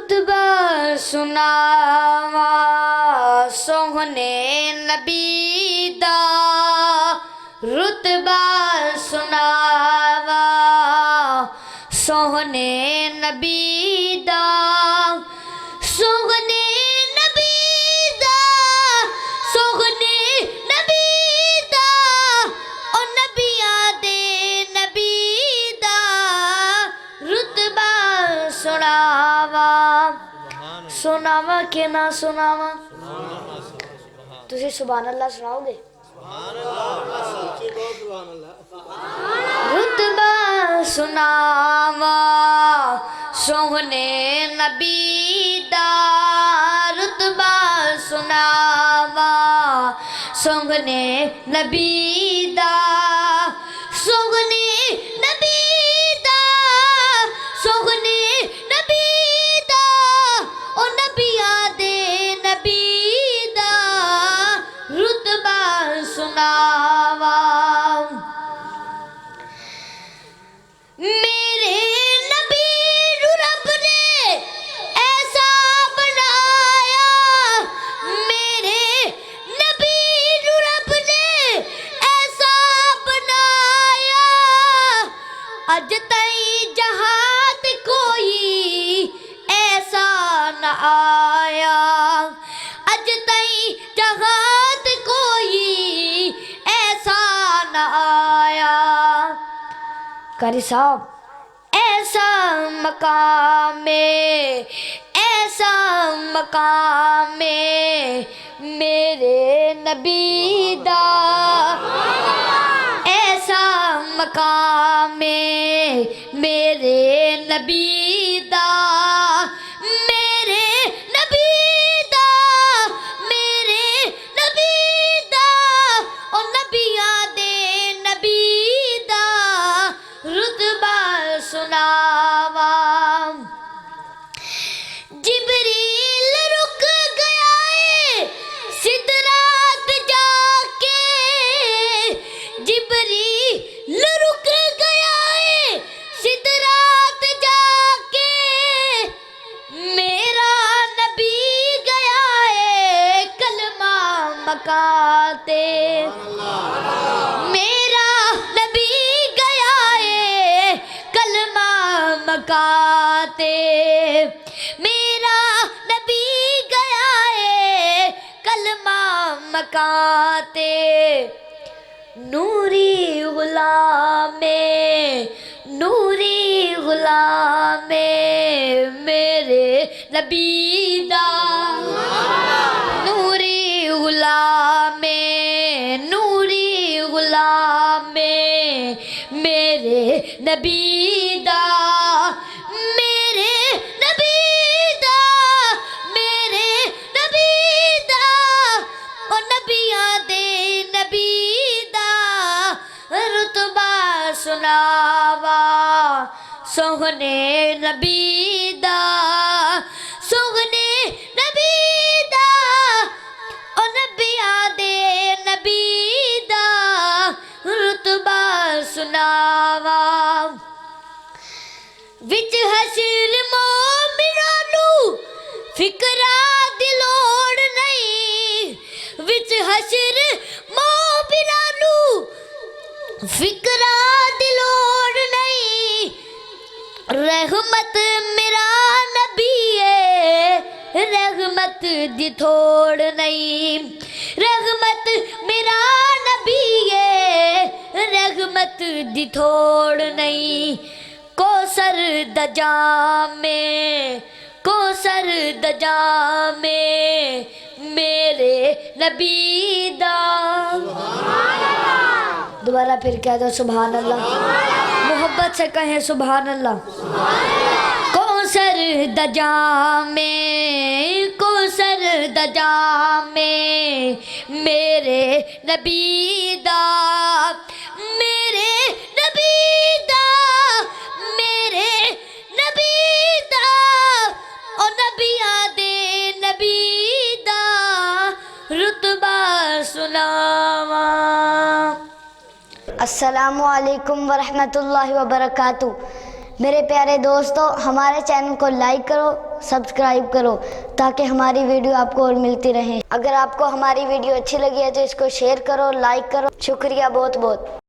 رتبہ سناواں سوہنے نبی دا رتبہ سناواں سوہنے نبی دا سوہنے نبی دا سوہنے نبی دا او نبیاں دے نبی دا رتبہ سناواں سناواں کہ نہ سناواں تسی سبحان اللہ سناؤ گے رتبہ سناواں سوہنے نبی دا رتبہ سناواں سوہنے نبی دا سوہنے نبی دا سوہنے نبی دا او نبیاں دے نبی دا رتبہ سناواں میرے نبی نو رب نے ایسا بنایا میرے نبی نو رب نے ایسا بنایا اج تائیں جہاد کوئی ایسا نہ آیا اج تائیں جہاد کوئی ایسا نہ آیا قاری صاحب ایسا مقام ایسا مقام میرے نبی دا ایسا مقام میرے نبی دا میرے نبی دا میرے نبی دا او نبیاں دے نبی دا رتبہ سناواں جبریل رک گیا ہے سدرات جا کے جبریل رک گیا ہے سدرات جا کے میرا نبی گیا ہے کلمہ مکاتے میرا نبی گیا ہے کلمہ مکاتے میرا نبی گیا ہے کلمہ مکاتے نوری غلام میرے نبی دا نوری غلام میرے نبی دا میرے نبی دا میرے نبی دا او نبیاں دے نبی دا رتبہ سناواں سوہنے نبی دا سوہنے نبی دا او نبیاں دے نبی دا رتبہ سناواں وچ حشر مومناں نوں فکرا دی لوڑ نہیں وچ حشر مومناں نوں فکرا دی لوڑ نہیں رحمت میرا نبی ہے رحمت دی تھوڑ نہیں رحمت میرا نبی ہے رحمت دی تھوڑ نہیں کوثر دجام میرے نبی دا دوبارہ پھر کہہ دو سبحان اللہ محبت سے کہیں سبحان اللہ کوثر دجام میرے نبی دا میرے نبی دا میرے نبی دا او نبیاں دے نبی دا رتبہ سناواں۔ السلام علیکم ورحمۃ اللہ وبرکاتہ۔ میرے پیارے دوستو، ہمارے چینل کو لائک کرو، سبسکرائب کرو تاکہ ہماری ویڈیو آپ کو اور ملتی رہیں۔ اگر آپ کو ہماری ویڈیو اچھی لگی ہے تو اس کو شیئر کرو، لائک کرو۔ شکریہ بہت بہت۔